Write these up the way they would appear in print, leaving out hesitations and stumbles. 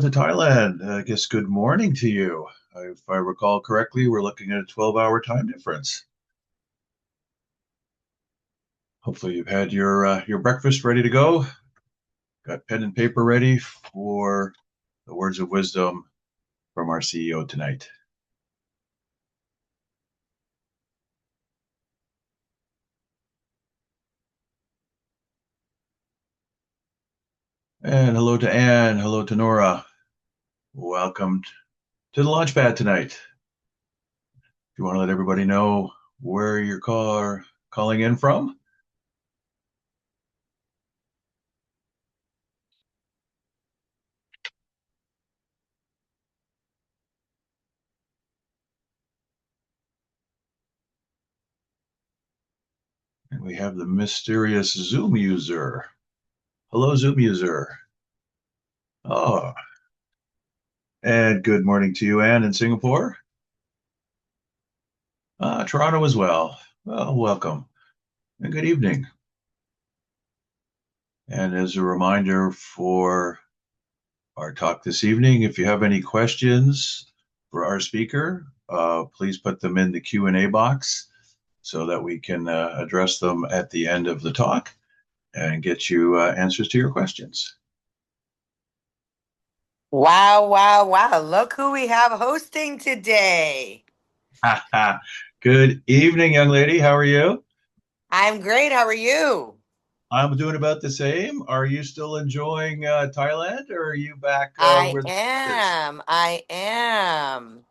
to Thailand. I guess good morning to you. If I recall correctly, we're looking at a 12-hour time difference. Hopefully, you've had your breakfast ready to go. Got pen and paper ready for the words of wisdom from our CEO tonight. And hello to Anne. Hello to Nora. Welcome to the Launchpad tonight. If you want to let everybody know where you're calling in from. And we have the mysterious Zoom user. Hello, Zoom user. Oh, and good morning to you, Anne, in Singapore. Toronto as well. Well, welcome and good evening. And as a reminder for our talk this evening, if you have any questions for our speaker, please put them in the Q&A box so that we can address them at the end of the talk and get you answers to your questions. Wow, wow, wow. Look who we have hosting today. Good evening, young lady. How are you? I'm great. How are you? I'm doing about the same. Are you still enjoying Thailand, or are you back I where the is? am. I am.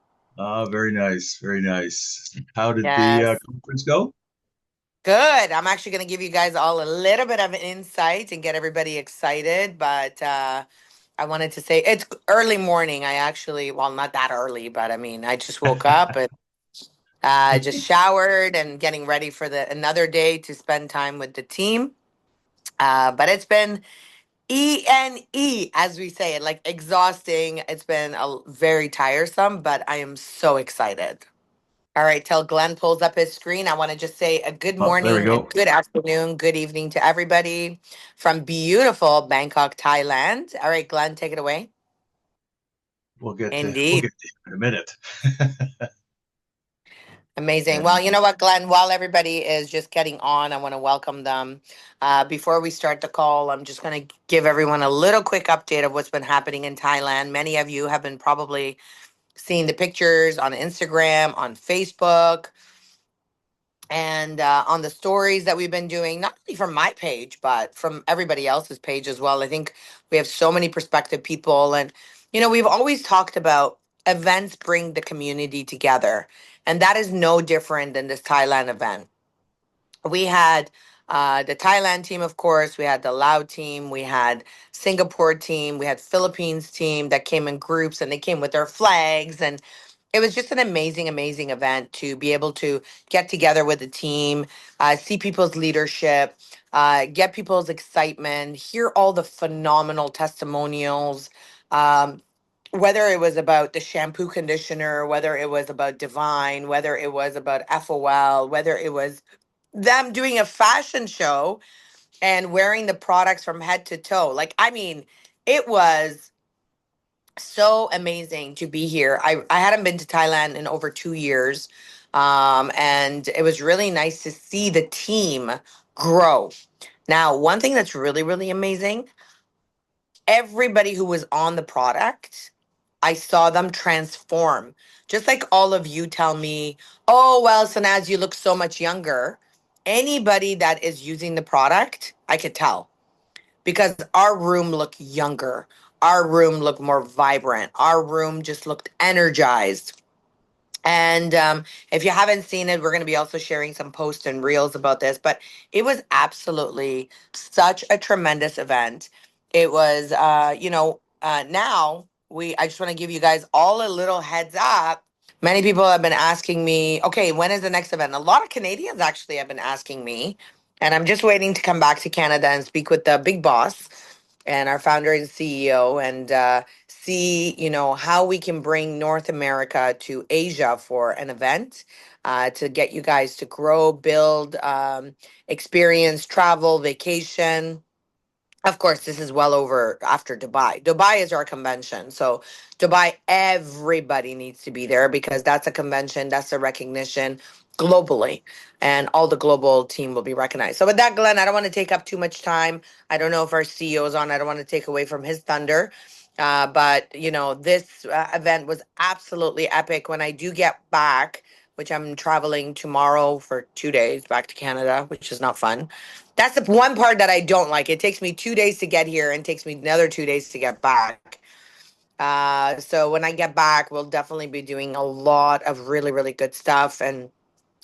Very nice, very nice. How did the Yes. conference go? Good. I'm actually going to give you guys all a little bit of an insight and get everybody excited. But I wanted to say it's early morning. I actually, well, not that early, but I mean, I just woke up and just showered and getting ready for the another day to spend time with the team. But it's been ENE, as we say it, like exhausting. It's been very tiresome, but I am so excited. All right, till Glenn pulls up his screen, I want to just say a good Oh, there we morning, a go. good afternoon, good evening to everybody from beautiful Bangkok, Thailand. All right, Glenn, take it away. We'll Indeed. get to you in a minute. Amazing. Well, And you know what, Glenn, while everybody is just getting on, I want to welcome them. Before we start the call, I'm just going to give everyone a little quick update of what's been happening in Thailand. Many of you have been probably seeing the pictures on Instagram, on Facebook, and on the stories that we've been doing, not only from my page, but from everybody else's page as well. I think we have so many prospective people. And, you know, we've always talked about events bring the community together. And that is no different than this Thailand event. We had the Thailand team, of course. We had the Lao team. We had Singapore team. We had Philippines team that came in groups and they came with their flags. And it was just an amazing, amazing event to be able to get together with the team, see people's leadership, get people's excitement, hear all the phenomenal testimonials. Whether it was about the shampoo conditioner, whether it was about Divine, whether it was about FOL, whether it was them doing a fashion show and wearing the products from head to toe. Like, I mean, it was so amazing to be here. I hadn't been to Thailand in over 2 years. And it was really nice to see the team grow. Now, one thing that's really, really amazing, everybody who was on the product, I saw them transform. Just like all of you tell me, oh, well, Sanaz, you look so much younger. Anybody that is using the product, I could tell because our room looked younger. Our room looked more vibrant. Our room just looked energized. And if you haven't seen it, we're going to be also sharing some posts and reels about this. But it was absolutely such a tremendous event. It was, now I just want to give you guys all a little heads up. Many people have been asking me, okay, when is the next event? A lot of Canadians actually have been asking me, and I'm just waiting to come back to Canada and speak with the big boss and our founder and CEO and see, how we can bring North America to Asia for an event to get you guys to grow, build, experience, travel, vacation. Of course, this is well over after Dubai. Dubai is our convention. So, Dubai, everybody needs to be there because that's a convention, that's a recognition globally, and all the global team will be recognized. So, with that, Glenn, I don't want to take up too much time. I don't know if our CEO is on, I don't want to take away from his thunder. But, this event was absolutely epic. When I do get back, which I'm traveling tomorrow for 2 days back to Canada, which is not fun. That's the one part that I don't like. It takes me 2 days to get here and takes me another 2 days to get back. So when I get back, we'll definitely be doing a lot of really, really good stuff and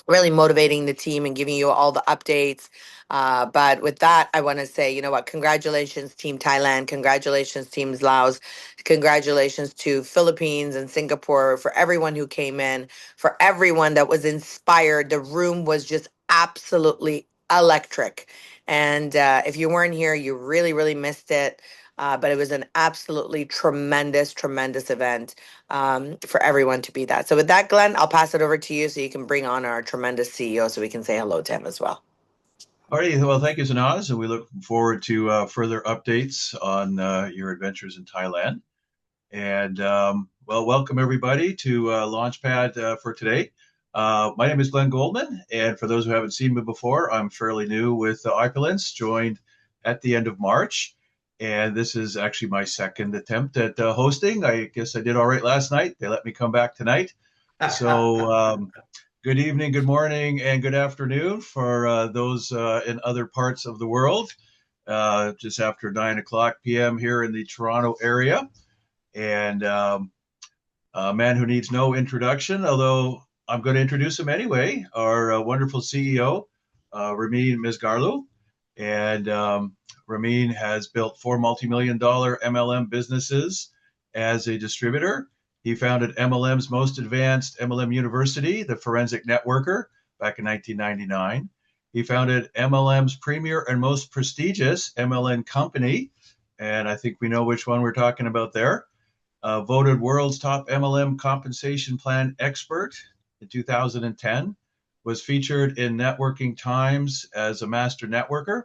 really motivating the team and giving you all the updates. But with that, I want to say, you know what? Congratulations, Team Thailand. Congratulations, Teams Laos. Congratulations to Philippines and Singapore for everyone who came in, for everyone that was inspired. The room was just absolutely electric. And if you weren't here, you really, really missed it. But it was an absolutely tremendous, tremendous event for everyone to be that. So with that, Glenn, I'll pass it over to you so you can bring on our tremendous CEO so we can say hello to him as well. All right. Well, thank you, Sanaz, and we look forward to further updates on your adventures in Thailand. And well, welcome everybody to Launchpad for today. My name is Glenn Goldman, and for those who haven't seen me before, I'm fairly new with Opulence, joined at the end of March. And this is actually my second attempt at hosting. I guess I did all right last night. They let me come back tonight. So good evening, good morning, and good afternoon for those in other parts of the world. Just after 9 o'clock p.m. here in the Toronto area. And a man who needs no introduction, although I'm going to introduce him anyway, our wonderful CEO, Ramin Mesgarlou. And Ramin has built four multi-million-dollar MLM businesses as a distributor. He founded MLM's most advanced MLM university, the Forensic Networker, back in 1999. He founded MLM's premier and most prestigious MLM company, and I think we know which one we're talking about there. Voted world's top MLM compensation plan expert in 2010, was featured in Networking Times as a master networker,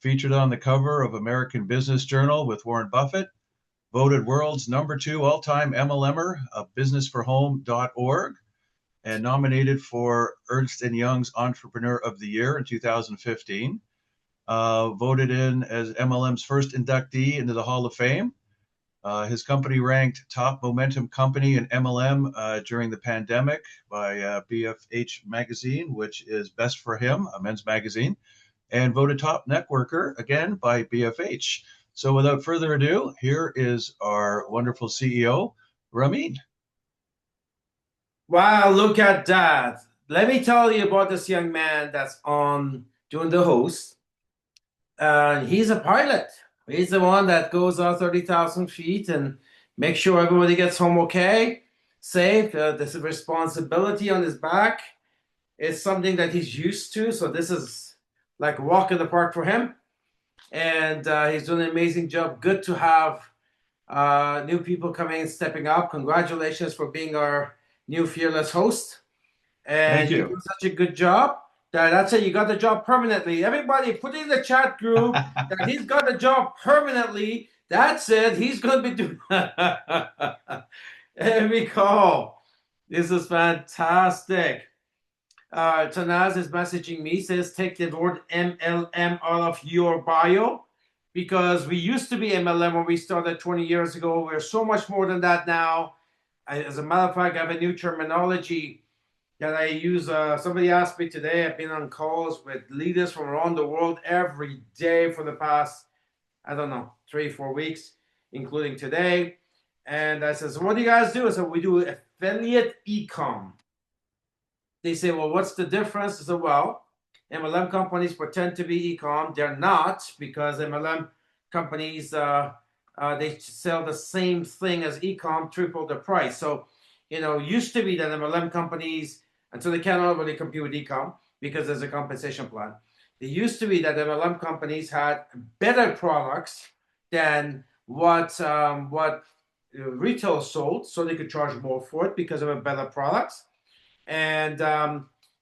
featured on the cover of American Business Journal with Warren Buffett, voted world's #2 all-time MLMer of businessforhome.org, and nominated for Ernst & Young's Entrepreneur of the Year in 2015, voted in as MLM's first inductee into the Hall of Fame. His company ranked top momentum company in MLM during the pandemic by BFH magazine, which is best for him, a men's magazine, and voted top networker again by BFH. So without further ado, here is our wonderful CEO, Ramin. Wow, look at that. Let me tell you about this young man that's on doing the host. He's a pilot. He's the one that goes out 30,000 feet and makes sure everybody gets home okay, safe. This responsibility on his back is something that he's used to. So this is like a walk in the park for him. And he's doing an amazing job. Good to have new people coming and stepping up. Congratulations for being our new fearless host. Thank And you do you. such a good job that's it. You got the job permanently. Everybody put in the chat group that he's got the job permanently. That's it. He's going to be doing every call. This is fantastic. Tanaz is messaging me, says take the word MLM out of your bio because we used to be MLM when we started 20 years ago. We're so much more than that now. As a matter of fact, I have a new terminology that I use. Somebody asked me today. I've been on calls with leaders from around the world every day for the past, I don't know, 3-4 weeks, including today. And I said, so what do you guys do? I said, we do affiliate e-com. They say, well, what's the difference? I said, well, MLM companies pretend to be e-com. They're not, because MLM companies, they sell the same thing as e-com, triple the price. So, used to be that MLM companies, until they cannot really compete with e-com because there's a compensation plan. It used to be that MLM companies had better products than what retail sold, so they could charge more for it because of a better products. And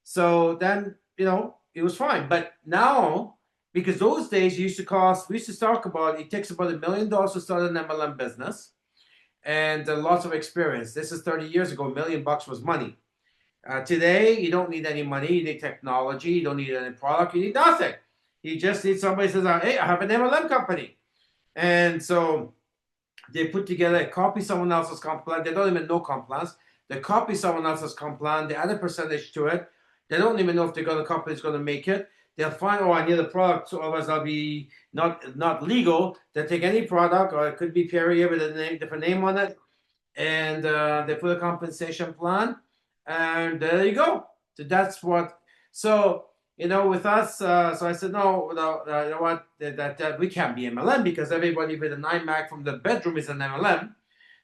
so then, it was fine. But now Because those days we used to talk about, it takes about $1 million to start an MLM business and lots of experience. This is 30 years ago, $1 million was money. Today, you don't need any money, you need technology, you don't need any product, you need nothing. You just need somebody who says, hey, I have an MLM company. And so they put together, copy someone else's comp plan. They don't even know comp plans. They copy someone else's comp plan. They add a percentage to it. They don't even know if the company's going to make it. They'll find, oh, I need a product, so otherwise I'll be not legal. They take any product, or it could be FERI with a different name on it, and they put a compensation plan, and there you go. So that's what. So with us, so I said no, you know what, that we can't be MLM because everybody with an iMac from the bedroom is an MLM.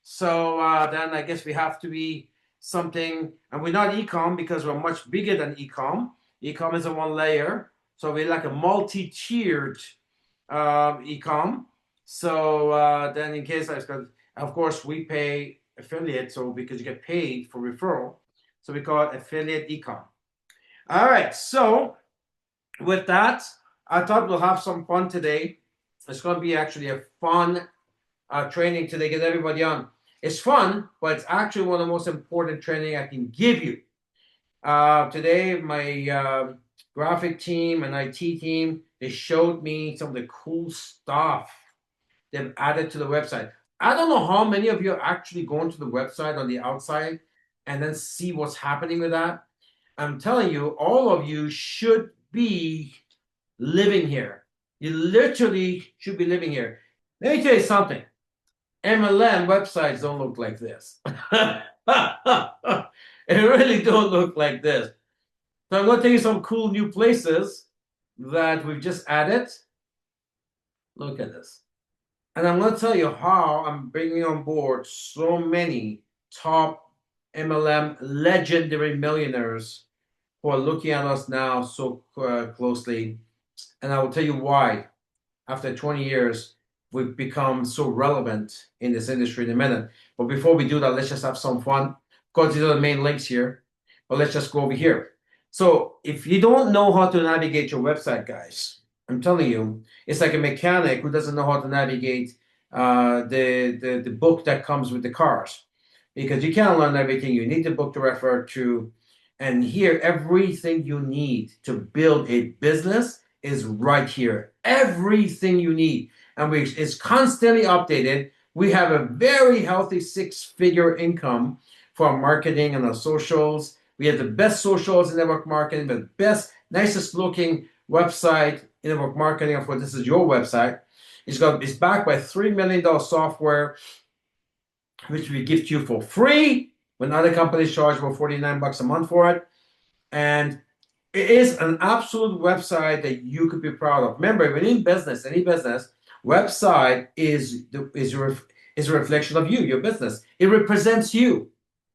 So then I guess we have to be something, and we're not ecom because we're much bigger than ecom. Ecom is a one layer, so we're like a multi-tiered ecom. So then in case of course we pay affiliate, so because you get paid for referral, so we call it affiliate ecom. All right, so with that, I thought we'll have some fun today. It's going to be actually a fun training today, get everybody on. It's fun, but it's actually one of the most important training I can give you. Today, my graphic team and IT team, they showed me some of the cool stuff they've added to the website. I don't know how many of you are actually going to the website on the outside and then see what's happening with that. I'm telling you, all of you should be living here. You literally should be living here. Let me tell you something. MLM websites don't look like this. It really don't look like this. So I'm going to tell you some cool new places that we've just added. Look at this. And I'm going to tell you how I'm bringing on board so many top MLM legendary millionaires who are looking at us now so closely. And I will tell you why, after 20 years, we've become so relevant in this industry in a minute. But before we do that, let's just have some fun. Of course, these are the main links here. But let's just go over here. So if you don't know how to navigate your website, guys, I'm telling you, it's like a mechanic who doesn't know how to navigate the book that comes with the cars. Because you can't learn everything. You need the book to refer to. And here, everything you need to build a business is right here. Everything you need. And it's constantly updated. We have a very healthy 6-figure income for our marketing and our socials. We have the best socials in network marketing, the best, nicest looking website in network marketing. Of course, this is your website. It's backed by $3 million software, which we give to you for free when other companies charge about $49 a month for it. And it is an absolute website that you could be proud of. Remember, within business, any business, website is a reflection of you, your business. It represents you,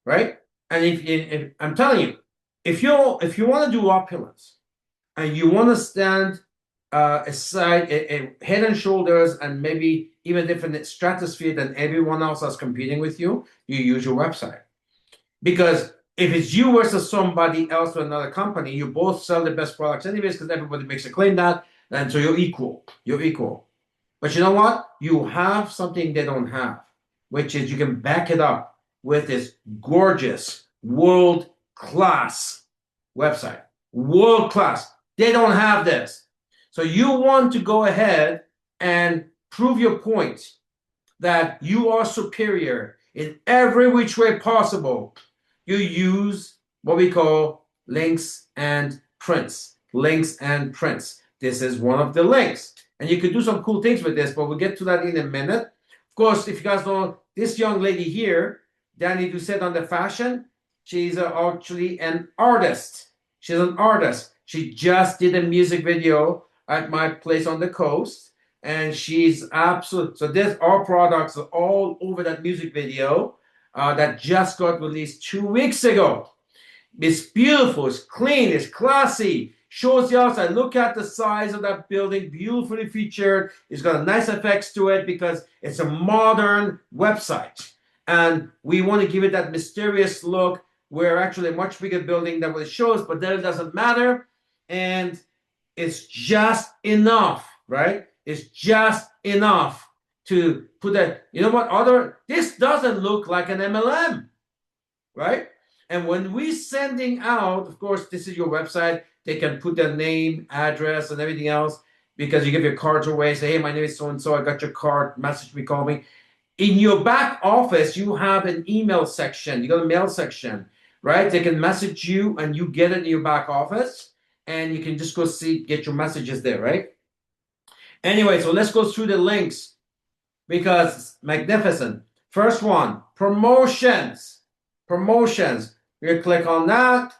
right? And if I'm telling you, if you want to do Opulence and you want to stand aside, head and shoulders, and maybe even different stratosphere than everyone else that's competing with you, you use your website. Because if it's you versus somebody else or another company, you both sell the best products anyways, because everybody makes a claim that, and so you're equal. You're equal. But you know what? You have something they don't have, which is you can back it up with this gorgeous, world-class website. World-class. They don't have this. So you want to go ahead and prove your point that you are superior in every which way possible. You use what we call links and prints. Links and prints. This is one of the links. And you could do some cool things with this, but we'll get to that in a minute. Of course, if you guys know this young lady here, Danny Doucette on the fashion, she's actually an artist. She's an artist. She just did a music video at my place on the coast, and she's absolute. So there's our products are all over that music video that just got released 2 weeks ago. It's beautiful, it's clean, it's classy. Shows the outside. Look at the size of that building, beautifully featured. It's got nice effects to it because it's a modern website. And we want to give it that mysterious look. We're actually a much bigger building than what it shows, but that doesn't matter. And It's just enough, right? It's just enough to put that. You know what? This doesn't look like an MLM, right? And when we sending out, of course, this is your website. They can put their name, address, and everything else because you give your cards away. Say, hey, my name is so and so. I got your card. Message me, call me. In your back office, you have an email section. You got a mail section, right? They can message you, and you get it in your back office, and you can just go get your messages there, right? Anyway, so let's go through the links because it's magnificent. First one, promotions. Promotions. We're gonna click on that.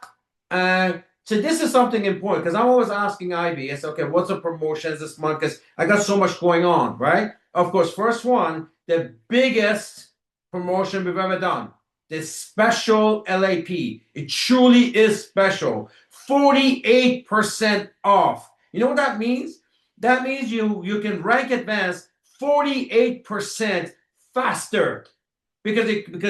And so this is something important because I'm always asking Ivy, I say, okay, what's the promotions this month? Because I got so much going on, right? Of course, first one, the biggest promotion we've ever done. The special LAP. It truly is special. 48% off. You know what that means? That means you can rank advanced 48% faster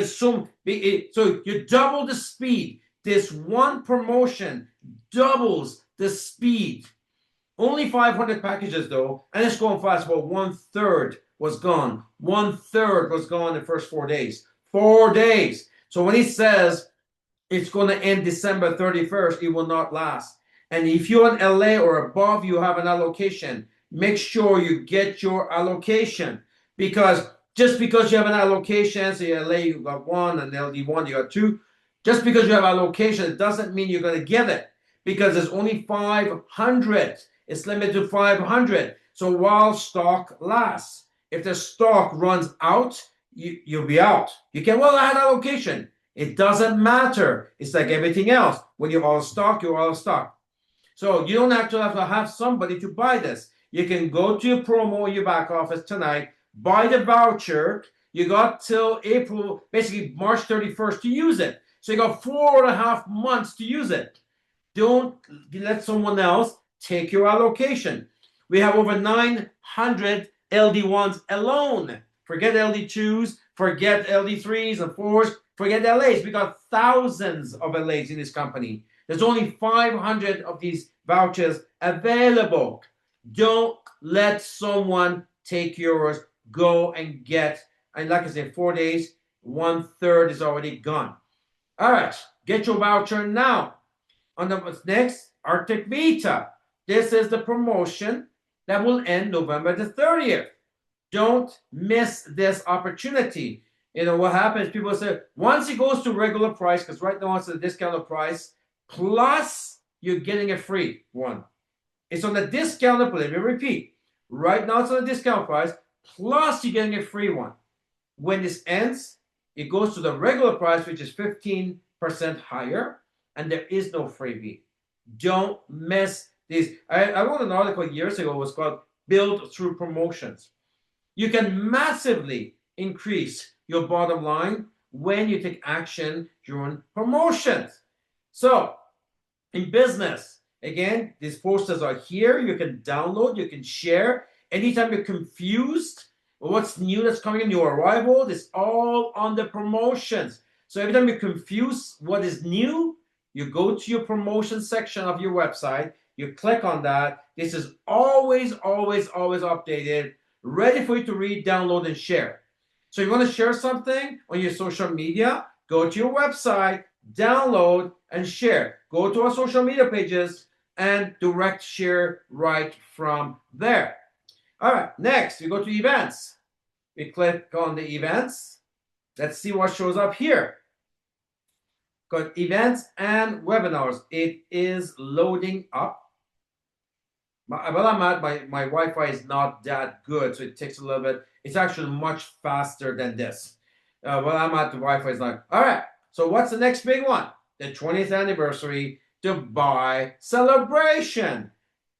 so you double the speed. This one promotion doubles the speed. Only 500 packages though, and it's going fast. Well, 1/3 was gone. 1/3 was gone in the first 4 days. 4 days. So when he says it's going to end December 31st, it will not last. And if you're in LA or above, you have an allocation. Make sure you get your allocation because just because you have an allocation, so in LA you got one and LD1 you got two, just because you have allocation, it doesn't mean you're going to get it because there's only 500. It's limited to 500. So while stock lasts, if the stock runs out, you'll be out. You can, well, I had allocation. It doesn't matter. It's like everything else. When you're all stock, you're all stock. So you don't actually have to have somebody to buy this. You can go to your promo in your back office tonight, buy the voucher. You got till April, basically March 31st to use it. So you got 4.5 months to use it. Don't let someone else take your allocation. We have over 900 LD1s alone. Forget LD2s, forget LD3s and 4s, forget LAs. We got thousands of LAs in this company. There's only 500 of these vouchers available. Don't let someone take yours. Go and get, and like I said, 4 days, 1/3 is already gone. All right, get your voucher now. On the what's next, Arctic Vita. This is the promotion that will end November the 30th. Don't miss this opportunity. You know what happens? People say once it goes to regular price, because right now it's a discounted price, plus you're getting a free one. It's on the discounted price. Let me repeat. Right now it's on the discount price, plus you're getting a free one. When this ends, it goes to the regular price, which is 15% higher, and there is no freebie. Don't miss these. I wrote an article years ago. It was called Build Through Promotions. You can massively increase your bottom line when you take action during promotions. So, in business, again, these posters are here. You can download, you can share. Anytime you're confused, what's new that's coming in your arrival, it's all on the promotions. So every time you're confused what is new, you go to your promotion section of your website, you click on that. This is always, always, always updated, ready for you to read, download, and share. So you want to share something on your social media, go to your website, download, and share. Go to our social media pages and direct share right from there. All right, next we go to events. We click on the events. Let's see what shows up here. Got events and webinars. It is loading up. Well, I'm at my Wi-Fi is not that good, so it takes a little bit. It's actually much faster than this. Well, I'm at the Wi-Fi is not. All right. So what's the next big one? The 20th anniversary Dubai celebration.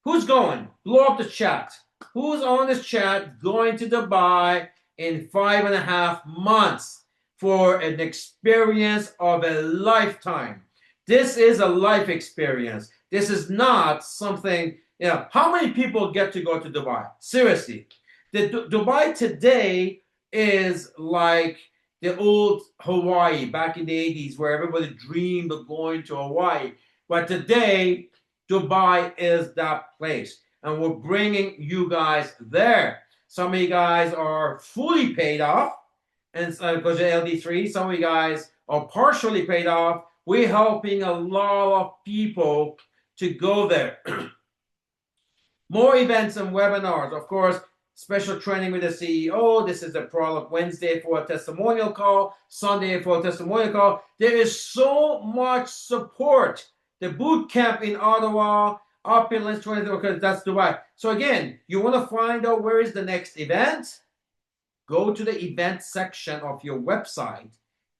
Who's going? Blow up the chat. Who's on this chat going to Dubai in 5.5 months for an experience of a lifetime? This is a life experience. This is not something. You know, how many people get to go to Dubai? Seriously. Dubai today is like the old Hawaii back in the 80s where everybody dreamed of going to Hawaii. But today, Dubai is that place. And we're bringing you guys there. Some of you guys are fully paid off, and because you're LD3, some of you guys are partially paid off. We're helping a lot of people to go there. More events and webinars, of course. Special training with the CEO. This is the product Wednesday for a testimonial call, Sunday for a testimonial call. There is so much support. The boot camp in Ottawa, Opulence 23, because that's Dubai. So again, you want to find out where is the next event? Go to the event section of your website,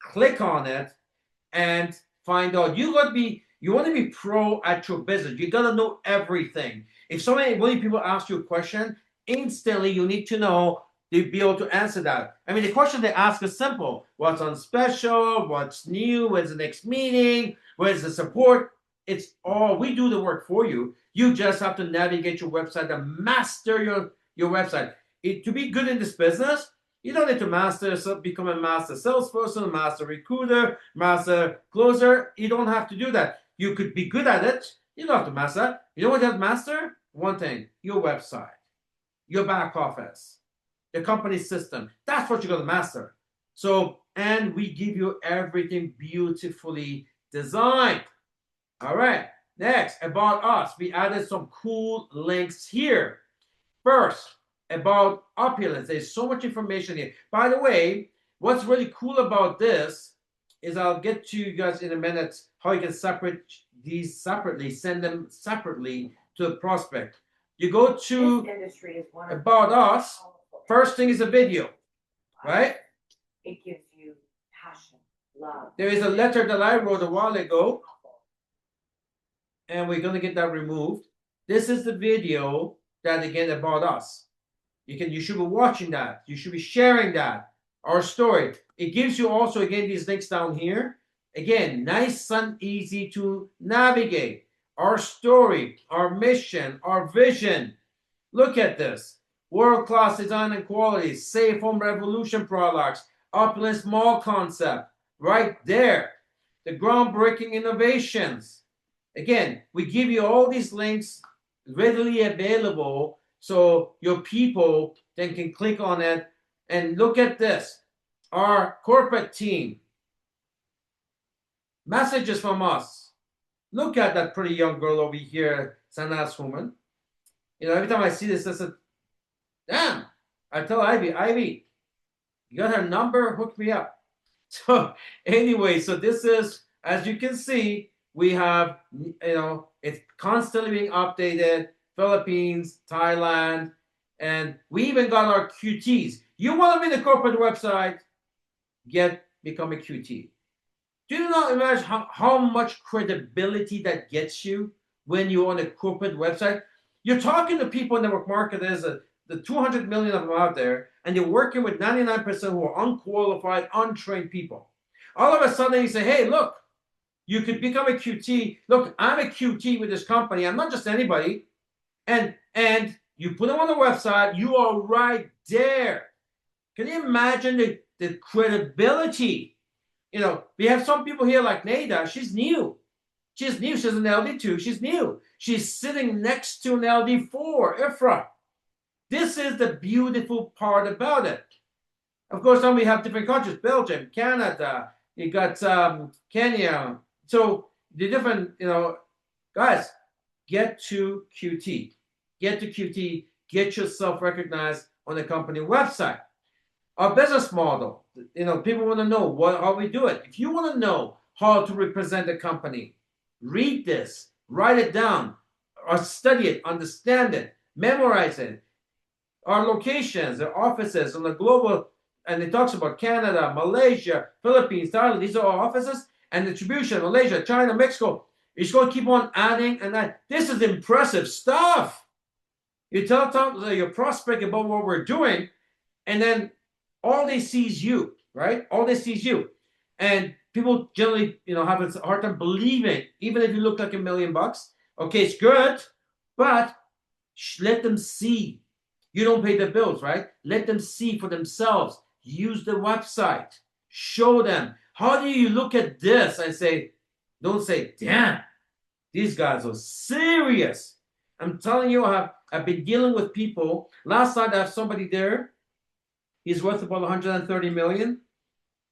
click on it, and find out. You want to be pro at your business. You got to know everything. If so many people ask you a question, instantly you need to know to be able to answer that. I mean, the question they ask is simple. What's on special? What's new? When's the next meeting? Where's the support? It's all, we do the work for you. You just have to navigate your website and master your website. To be good in this business, you don't need to become a master salesperson, master recruiter, master closer. You don't have to do that. You could be good at it. You don't have to master that. You know what you have to master? One thing, your website, your back office, the company system. That's what you're going to master. So, and we give you everything beautifully designed. All right, next, about us. We added some cool links here. First, about Opulence. There's so much information here. By the way, what's really cool about this is I'll get to you guys in a minute how you can separate these separately, send them separately to a prospect. You go to about us. First thing is a video, right? It gives you passion, love. There is a letter that I wrote a while ago, and we're going to get that removed. This is the video that, again, about us. You should be watching that. You should be sharing that, our story. It gives you also, again, these links down here. Again, nice and easy to navigate. Our story, our mission, our vision. Look at this. World-class design and quality, safe home revolution products, Opulence mall concept, right there. The groundbreaking innovations. Again, we give you all these links readily available so your people then can click on it and look at this. Our corporate team. Messages from us. Look at that pretty young girl over here, Sanaz woman. You know, every time I see this, I say, damn. I tell Ivy, you got her number? Hook me up. So anyway, so this is, as you can see, we have, you know, it's constantly being updated. Philippines, Thailand, and we even got our QTs. You want to be the corporate website? Become a QT. Do you not imagine how much credibility that gets you when you're on a corporate website? You're talking to people in the network marketers, the 200 million of them out there, and you're working with 99% who are unqualified, untrained people. All of a sudden, you say, hey, look, you could become a QT. Look, I'm a QT with this company. I'm not just anybody. And you put them on the website, you are right there. Can you imagine the credibility? You know, we have some people here like Nada. She's new. She's new. She's an LD2. She's new. She's sitting next to an LD4, Ifra. This is the beautiful part about it. Of course, then we have different countries, Belgium, Canada, you got Kenya. So the different, you know, guys, get to QT. Get to QT. Get yourself recognized on the company website. Our business model, you know, people want to know how we do it. If you want to know how to represent the company, read this, write it down, or study it, understand it, memorize it. Our locations, our offices on the global, and it talks about Canada, Malaysia, Philippines, Thailand. These are our offices and distribution, Malaysia, China, Mexico. It's going to keep on adding and adding. This is impressive stuff. You tell your prospect about what we're doing, and then all they see is you, right? All they see is you. And people generally, you know, have a hard time believing, even if you look like $1 million. Okay, it's good, but let them see. You don't pay the bills, right? Let them see for themselves. Use the website. Show them. How do you look at this and say, don't say, damn, These guys are serious. I'm telling you, I've been dealing with people. Last night I have somebody there. He's worth about 130 million.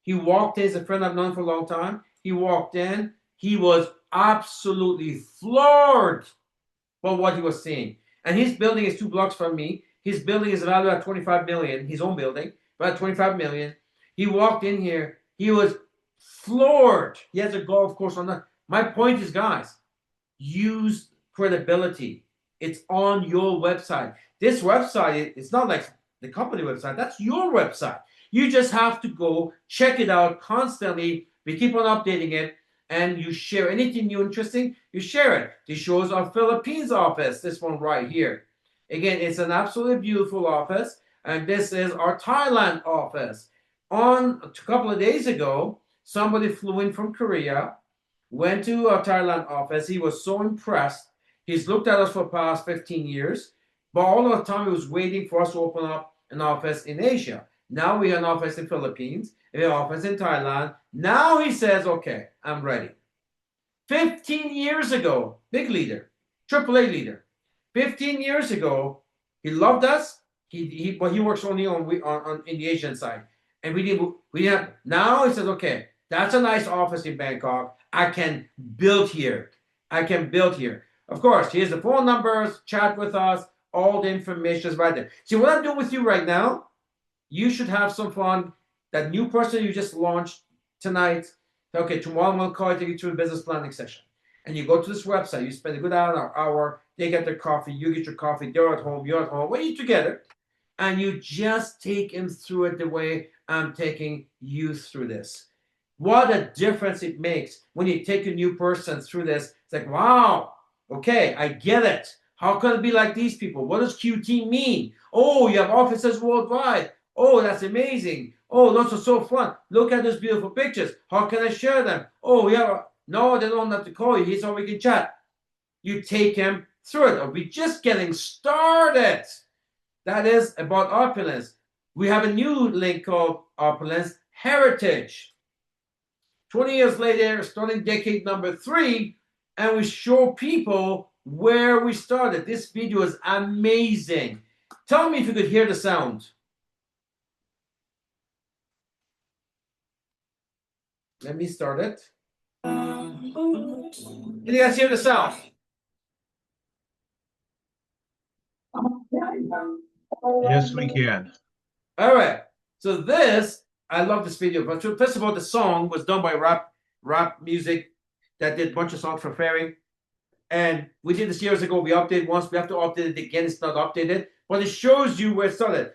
He walked in, he's a friend I've known for a long time. He walked in. He was absolutely floored by what he was seeing. And his building is 2 blocks from me. His building is valued at 25 million. His own building, about 25 million. He walked in here. He was floored. He has a golf course on that. My point is, guys, use credibility. It's on your website. This website, it's not like the company website. That's your website. You just have to go check it out constantly. We keep on updating it, and you share anything new, interesting. You share it. This shows our Philippines office. This one right here. Again, it's an absolutely beautiful office, and this is our Thailand office. On a couple of days ago, somebody flew in from Korea, went to our Thailand office. He was so impressed. He's looked at us for the past 15 years, but all of the time he was waiting for us to open up an office in Asia. Now we have an office in Philippines, we have an office in Thailand. Now he says, okay, I'm ready. 15 years ago, big leader, AAA leader. 15 years ago, he loved us. But he works only on in the Asian side, and we didn't. Now he says, okay, that's a nice office in Bangkok. I can build here. I can build here. Of course, here's the phone numbers. Chat with us. All the information is right there. See what I'm doing with you right now? You should have some fun. That new person you just launched tonight. Okay, tomorrow I'm going to call you, take you through a business planning session. And you go to this website. You spend a good hour. They get their coffee. You get your coffee. They're at home. You're at home. We eat together. And you just take him through it the way I'm taking you through this. What a difference it makes when you take a new person through this. It's like, wow, okay, I get it. How can it be like these people? What does QT mean? Oh, you have offices worldwide. Oh, that's amazing. Oh, those are so fun. Look at those beautiful pictures. How can I share them? Oh, yeah. No, they don't have to call you. Here's how we can chat. You take him through it. Are we just getting started? That is about Opulence. We have a new link called Opulence Heritage. 20 years later, starting decade number 3, and we show people where we started. This video is amazing. Tell me if you could hear the sound. Let me start it. Can you guys hear the sound? Yes, we can. All right. So this, I love this video. But first of all, the song was done by rap music that did a bunch of songs for FERI. And we did this years ago. We updated once. We have to update it again. It's not updated. But it shows you where it started.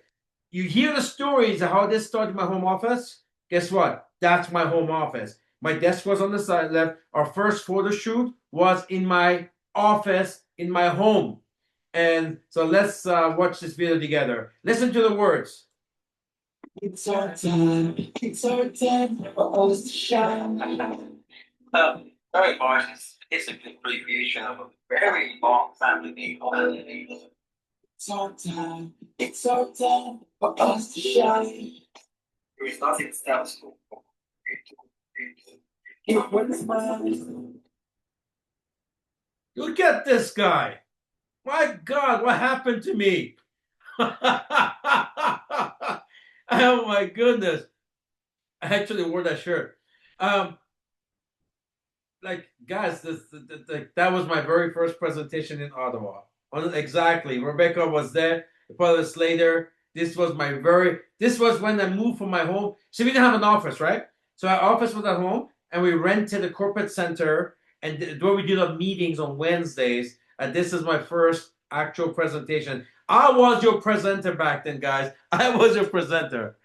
You hear the stories of how this started in my home office. Guess what? That's my home office. My desk was on the side left. Our first photo shoot was in my office in my home. And so let's watch this video together. Listen to the words. It's our time for us to shine. Very much. It's a good abbreviation of a very long family name. It's our time for us to shine. There is nothing else. It was mine. Look at this guy. My God, what happened to me? Oh my goodness. I actually wore that shirt. Like, guys, that was my very first presentation in Ottawa. Exactly. Rebecca was there. Paula Slater. This was when I moved from my home. So we didn't have an office, right? So our office was at home, and we rented a corporate center, and where we did our meetings on Wednesdays. And this is my first actual presentation. I was your presenter back then, guys. I was your presenter.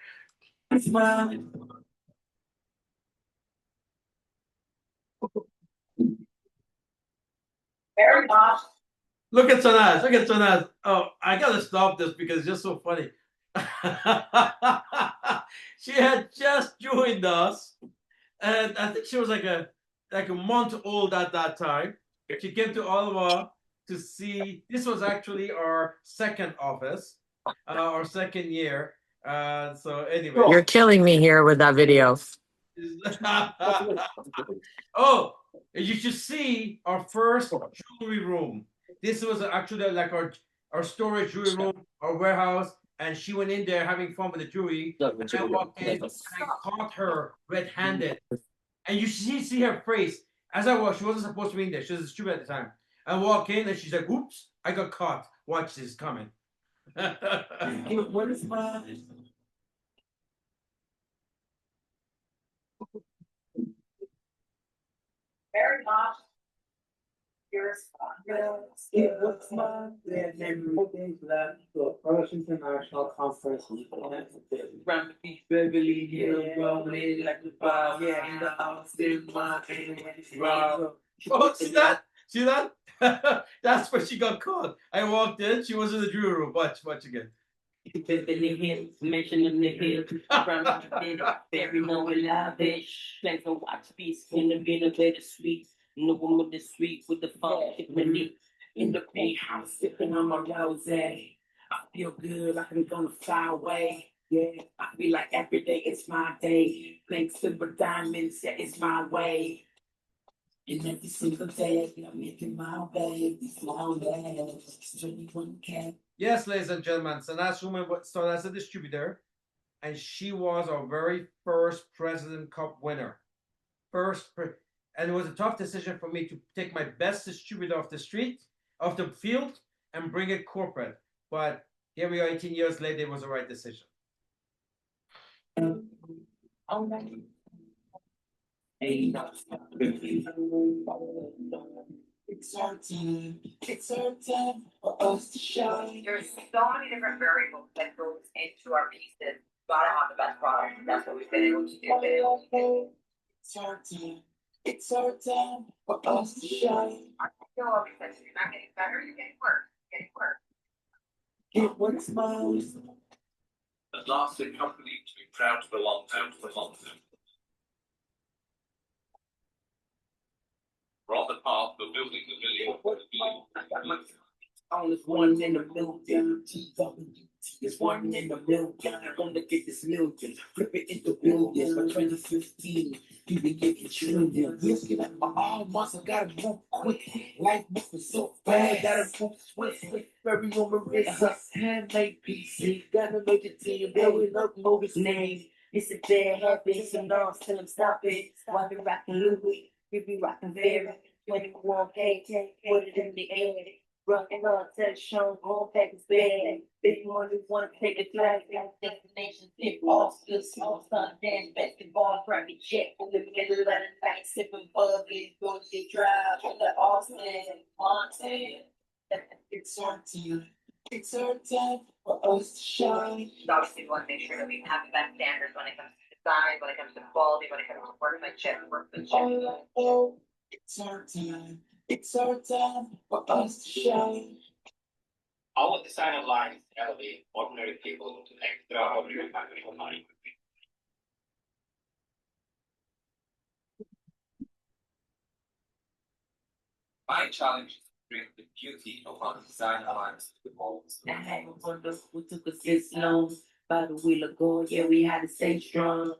It's mine. Very much. Look at Sanaz. Look at Sanaz. Oh, I gotta stop this because it's just so funny. She had just joined us, and I think she was like a month old at that time. She came to Ottawa to see. This was actually our second office, our second year. So anyway, You're killing me here with that video. oh, And you should see our first jewelry room. This was actually like our storage jewelry room, our warehouse, and she went in there having fun with the jewelry. And I walked in and I caught her red-handed. And you see her face. As I walked, she wasn't supposed to be in there. She was a student at the time. I walk in and she's like, "Oops, I got caught. Watch this coming." What is mine? Very much. Your It was mine. First International Conference. Around the beach, Beverly Hills, rolling like the vibe. Yeah, in the house, in my hand. Oh, see that? See that? That's where she got caught. I walked in, she was in the jewelry room. Watch again. Beverly Hills, mentioning the hills. Around the beach, very no lavish. Like a watch piece, in the bit of better sweet. No woman the street with the funk, beneath. In the penthouse, sipping on my rose. I feel good, like I'm gonna fly away. Yeah, I feel like every day it's my day. Pink silver diamonds, yeah, it's my way. And every single day, I'm making my way. This long day, 21K. Yes, ladies and gentlemen, so that woman started as a distributor, and she was our very first President Cup winner. And it was a tough decision for me to take my best distributor off the street, off the field, and bring it corporate. But here we are 18 years later, it was the right decision. It's our time for us to shine. There's so many different variables that goes into our pieces. Gotta have the best product. That's what we've been able to do. It's our time for us to shine. I feel because you're not getting better, you're getting worse. You're getting worse. Get what's mine. At last, a company to be proud to belong to. We're on the path of building the million. On this one in the million, it's one in the million. I'm gonna get this million, flip it into billions. By 2015, you be getting trillions. Looking at my arms, I gotta move quick. Life moving so fast, gotta move swift. Very on my wrist, handmade pieces. Gotta make it to you, blowing up Moby's name. It's a bad habit, so now tell him stop it. Why be rocking Louis? We be rocking Vera. 21K, put it in the air. Rockin' on touchdown, on pack his bag. Big money wanna take a flag, destination, tip off, good small sun, dance, basketball, private jet, in the middle of the night, sipping bubbly, going to get drive, on the Austin, Montana. It's our time for us to shine. Obviously, we want to make sure that we have the best standards when it comes to design, when it comes to quality, when it comes to workmanship. Oh, it's our time for us to shine. Our design lines elevate ordinary people to extraordinary financial money. My challenge is to bring the beauty of our design lines to the molds. I had a wonder who took us this long. By the wheel of gold, yeah, we had to stay strong.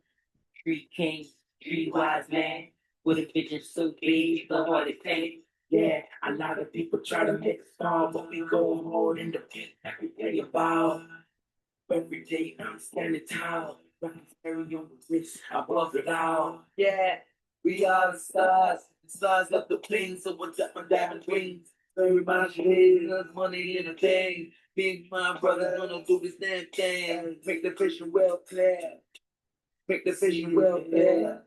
Three kings, three wise men, with a vision so big, the heart it pain. Yeah, a lot of people try to make a star, but we go hard in the pit every day about. Every day I'm standing tall, rocking fairy on the wrist, above it all. Yeah, we are the stars of the plane, so what's up my diamond rings? Everybody should hate us, money in a thing. Me and my brother gonna do this damn thing. Make the vision well clear. Make the vision well clear.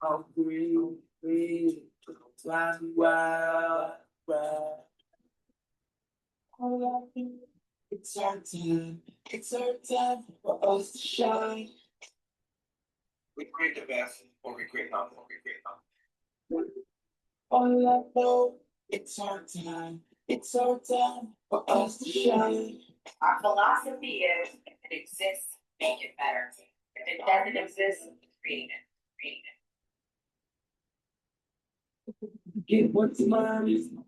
Oh, green, fly me wild. It's our time for us to shine. We create the best, or we create none, or we create none. All I know, it's our time for us to shine. Our philosophy is, if it exists, make it better. If it doesn't exist, create it. Get what's mine.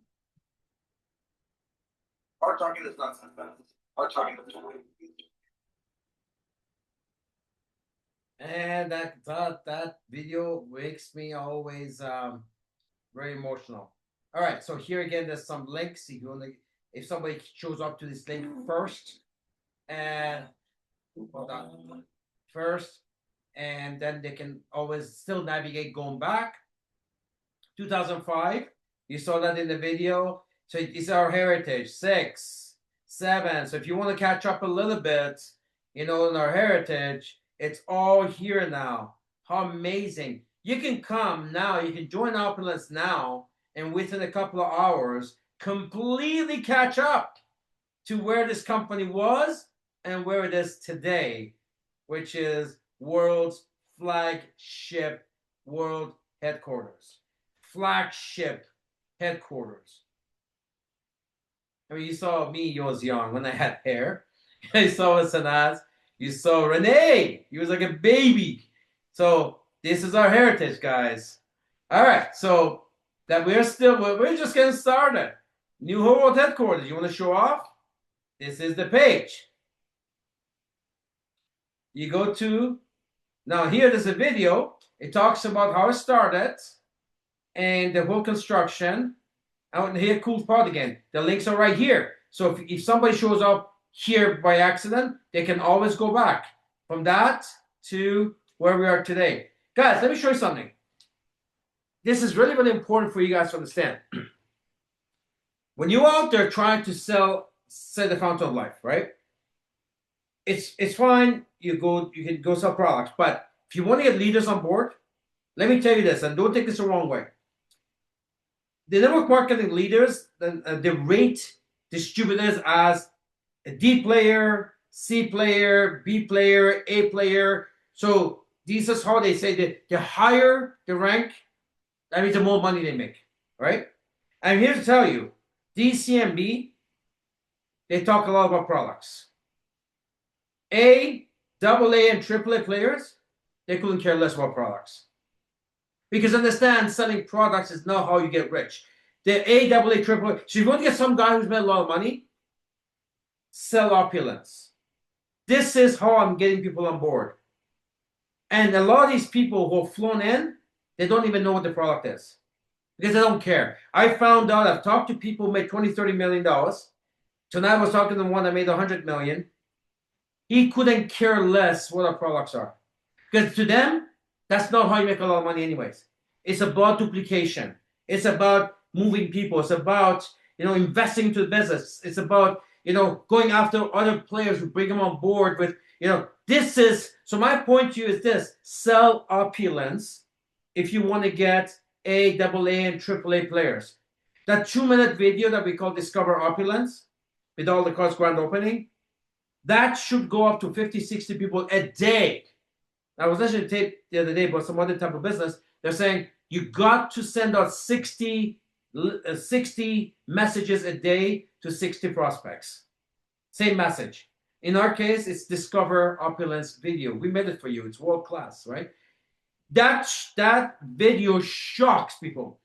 Our target is not success. Our target is to win. And that video makes me always very emotional. All right, so here again, there's some links. If somebody shows up to this link first, and hold on, first, and then they can always still navigate going back. 2005, you saw that in the video. So it's our heritage. 6, 7. So if you want to catch up a little bit, in our heritage, it's all here now. How amazing. You can come now, you can join Opulence now, and within a couple of hours, completely catch up to where this company was and where it is today, which is world's flagship world headquarters. Flagship headquarters. I mean, you saw me, I was young when I had hair. You saw Sanaz. You saw Renee. He was like a baby. So this is our heritage, guys. All right. So that we're just getting started. New world headquarters. You want to show off? This is the page. You go to, now here there's a video. It talks about how it started and the whole construction. And here, cool part again. The links are right here. So if somebody shows up here by accident, they can always go back from that to where we are today. Guys, let me show you something. This is really, really important for you guys to understand. When you're out there trying to sell, say, the fountain of life, right? It's fine. You can go sell products, but if you want to get leaders on board, let me tell you this, and don't take this the wrong way. The network marketing leaders, they rate distributors as a D player, C player, B player, A player. So this is how they say that the higher the rank, that means the more money they make, right? I'm here to tell you, DCMB, they talk a lot about products. A, AA, and AAA players, they couldn't care less about products. Because understand, selling products is not how you get rich. The A, AA, AAA. So if you want to get some guy who's made a lot of money, sell Opulence. This is how I'm getting people on board. And a lot of these people who have flown in, they don't even know what the product is. Because they don't care. I found out, I've talked to people who made $20, $30 million. Tonight I was talking to one that made $100 million. He couldn't care less what our products are. Because to them, that's not how you make a lot of money anyways. It's about duplication. It's about moving people. It's about, investing into the business. It's about, going after other players who bring them on board with, this is, so my point to you is this, sell Opulence if you want to get A, AA, and AAA players. That 2-minute video that we call Discover Opulence, with all the cards grand opening, that should go up to 50, 60 people a day. I was listening to tape the other day about some other type of business. They're saying you got to send out 60 messages a day to 60 prospects. Same message. In our case, it's Discover Opulence video. We made it for you. It's world class, right? That video shocks people.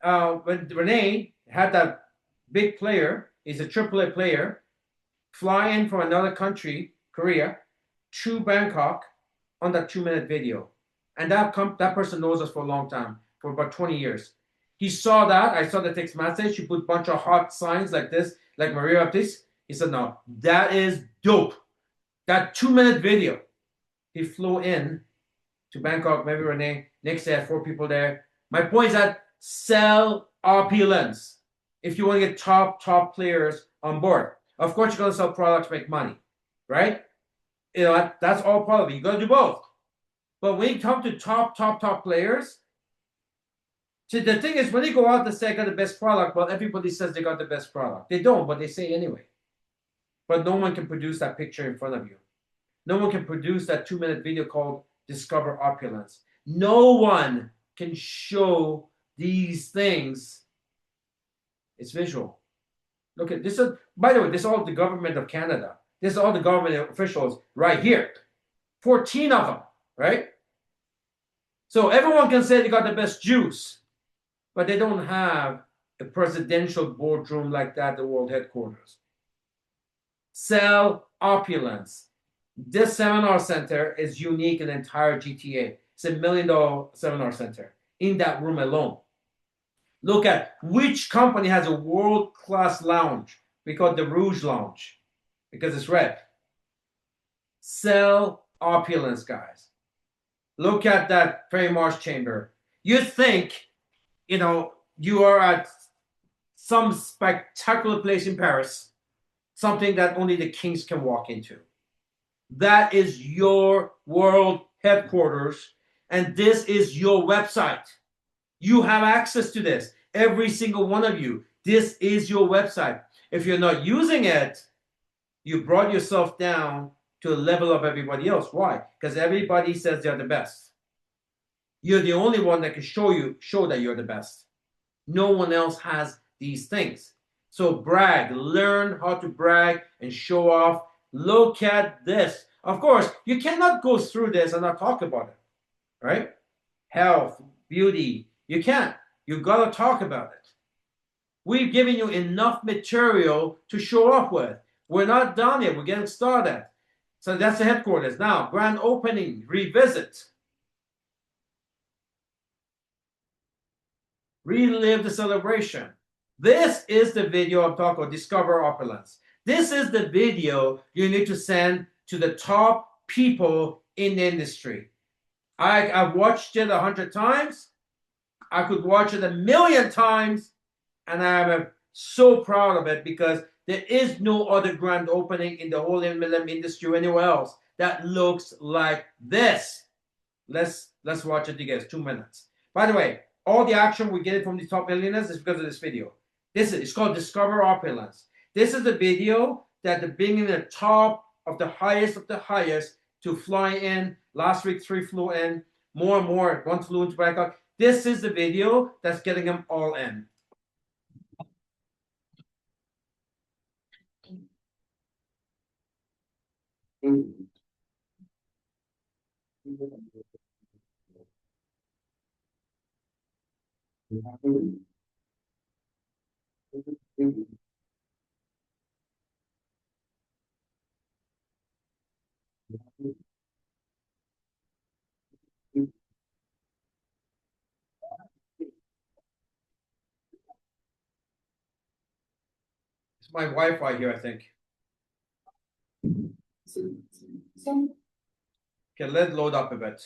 When Renee had that big player, he's a AAA player, fly in from another country, Korea, to Bangkok on that 2-minute video. And that person knows us for a long time, for about 20 years. He saw that. I saw the text message. He put a bunch of hot signs like this, like Maria up this. He said, no, that is dope. That 2-minute video. He flew in to Bangkok, maybe Renee. Next day, I had 4 people there. My point is that sell Opulence if you want to get top players on board. Of course, you're going to sell products, make money, right? That's all part of it. You got to do both. But when you come to top players, see, the thing is, when they go out and say I got the best product, well, everybody says they got the best product. They don't, but they say anyway. But no one can produce that picture in front of you. No one can produce that 2-minute video called Discover Opulence. No one can show these things. It's visual. Look at this. By the way, this is all the government of Canada. This is all the government officials right here. 14 of them, right? So everyone can say they got the best juice, but they don't have a presidential boardroom like that at the world headquarters. Sell Opulence. This seminar center is unique in the entire GTA. It's $1 million seminar center in that room alone. Look at which company has a world-class lounge. We call it the Rouge Lounge because it's red. Sell Opulence, guys. Look at that FERI Marsh chamber. You think, you are at some spectacular place in Paris, something that only the kings can walk into. That is your world headquarters, and this is your website. You have access to this, every single one of you. This is your website. If you're not using it, you brought yourself down to the level of everybody else. Why? Because everybody says they're the best. You're the only one that can show that you're the best. No one else has these things. So brag, learn how to brag and show off. Look at this. Of course, you cannot go through this and not talk about it, right? Health, beauty, you can't. You gotta talk about it. We've given you enough material to show off with. We're not done yet. We're getting started. So that's the headquarters. Now, grand opening, revisit. Relive the celebration. This is the video I'm talking about, Discover Opulence. This is the video you need to send to the top people in the industry. I've watched it 100 times. I could watch it 1,000,000 times, and I'm so proud of it because there is no other grand opening in the whole MLM industry or anywhere else that looks like this. Let's watch it together. 2 minutes. By the way, all the action we get from the top millionaires is because of this video. It's called Discover Opulence. This is the video that they're bringing the top of the highest to fly in. Last week, 3 flew in. More and more. 1 flew into Bangkok. This is the video that's getting them all in. It's my Wi-Fi here, I think. Okay, let it load up a bit.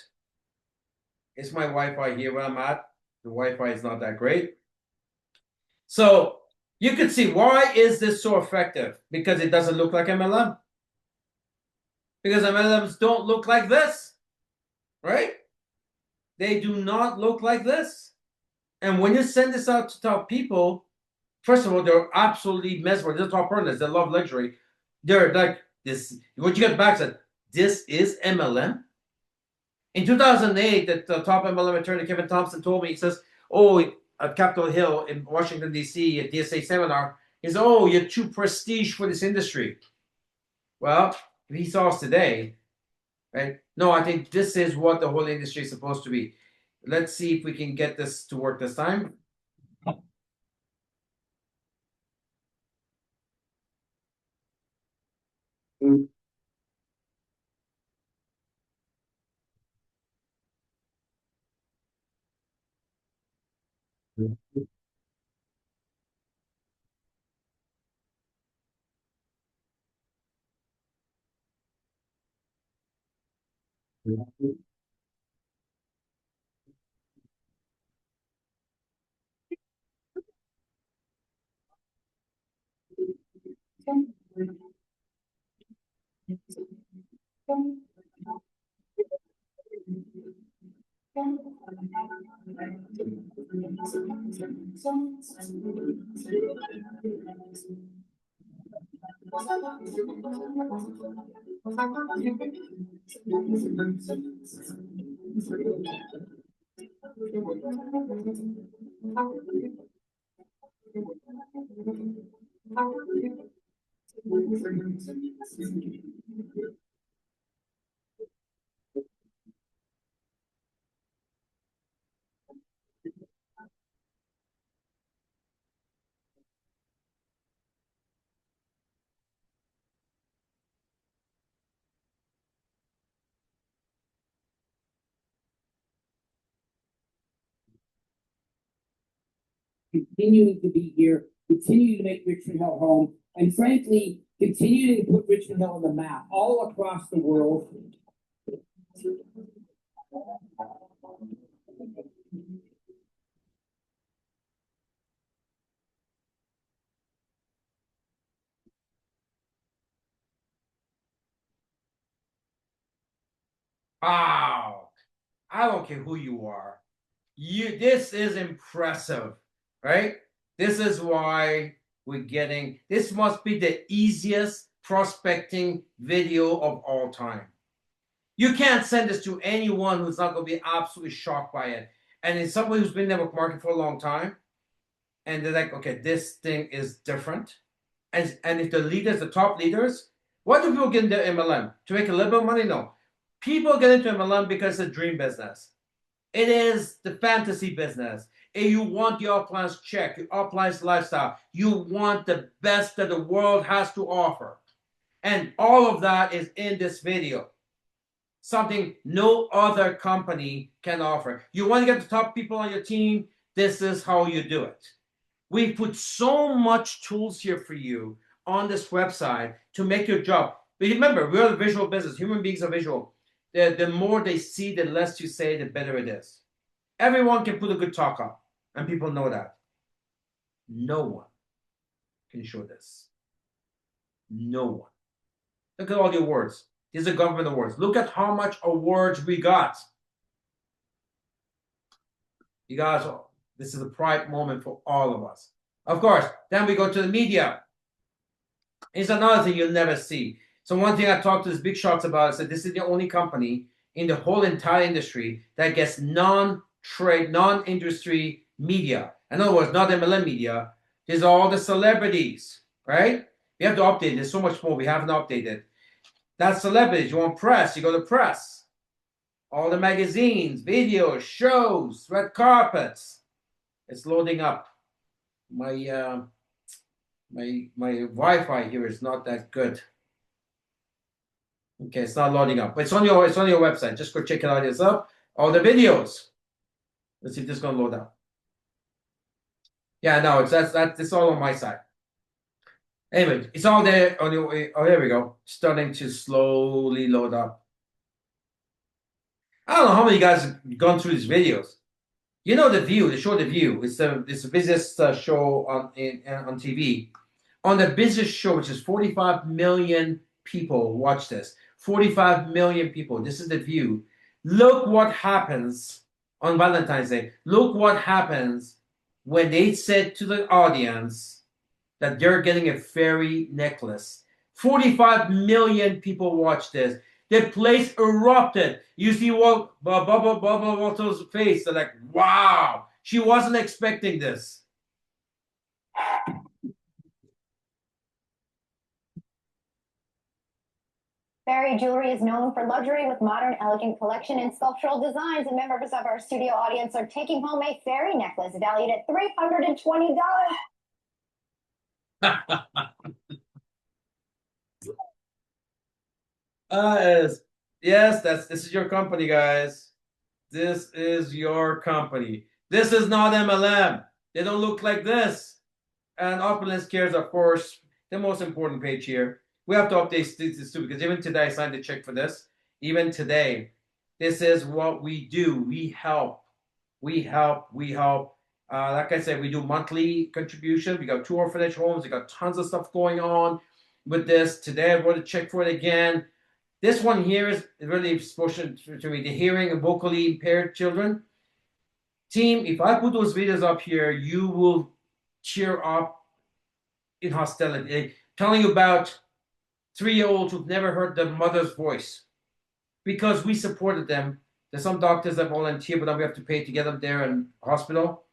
It's my Wi-Fi here where I'm at. The Wi-Fi is not that great. So you can see, why is this so effective? Because it doesn't look like MLM. Because MLMs don't look like this, right? They do not look like this. And when you send this out to top people, first of all, they're absolutely mesmerized. They're top earners. They love luxury. They're like, this. What you get back said, this is MLM. In 2008, the top MLM attorney Kevin Thompson told me, he says, "Oh, at Capitol Hill in Washington D.C. at DSA seminar, he says, oh, you're too prestige for this industry." Well, if he saw us today, right? No, I think this is what the whole industry is supposed to be. Let's see if we can get this to work this time. continuing to be here, continuing to make Richmond Hill home, and frankly, continuing to put Richmond Hill on the map all across the world. Wow. I don't care who you are. This is impressive, right? This is why we're getting, this must be the easiest prospecting video of all time. You can't send this to anyone who's not going to be absolutely shocked by it. And it's somebody who's been in the network market for a long time, and they're like, okay, this thing is different. And if the leaders, the top leaders, why do people get into MLM? To make a little bit of money? No. People get into MLM because it's a dream business. It is the fantasy business. And you want the Opulence check, your Opulence lifestyle. You want the best that the world has to offer. And all of that is in this video. Something no other company can offer. You want to get the top people on your team? This is how you do it. We put so much tools here for you on this website to make your job. But remember, we're a visual business. Human beings are visual. The more they see, the less you say, the better it is. Everyone can put a good talk up, and people know that. No one can show this. No one. Look at all the awards. These are government awards. Look at how much awards we got. You guys, this is a pride moment for all of us. Of course, then we go to the media. It's another thing you'll never see. So one thing I talked to these big shots about is that this is the only company in the whole entire industry that gets non-trade, non-industry media. In other words, not MLM media. These are all the celebrities, right? We have to update. There's so much more we haven't updated. That's celebrities. You want press, you go to press. All the magazines, videos, shows, red carpets. It's loading up. My Wi-Fi here is not that good. Okay, it's not loading up. It's on your website. Just go check it out yourself. All the videos. Let's see if this is gonna load up. Yeah, no, it's all on my side. Anyway, it's all there on your way. Oh, there we go. Starting to slowly load up. I don't know how many guys have gone through these videos. You know The View, the show The View. It's the busiest show on TV. On the busiest show, which is 45 million people watch this. 45 million people. This is The View. Look what happens on Valentine's Day. Look what happens when they said to the audience that they're getting a FERI necklace. 45 million people watch this. The place erupted. You see what Bubba Walter's face. They're like, wow, she wasn't expecting this. FERI Jewelry is known for luxury with modern, elegant collection and sculptural designs, and members of our studio audience are taking home a FERI necklace valued at $320. Yes, this is your company, guys. This is your company. This is not MLM. They don't look like this. And Opulence Cares, of course, the most important page here. We have to update this too, because even today I signed a check for this. Even today, this is what we do. We help. We help. We help. Like I said, we do monthly contribution. We got 2 orphanage homes. We got tons of stuff going on with this. Today I wrote a check for it again. This one here is really special to me. The hearing and vocally impaired children. Team, if I put those videos up here, you will cheer up in hostility. Telling you about 3-year-olds who've never heard their mother's voice. Because we supported them. There's some doctors that volunteer, but then we have to pay to get them there in hospital.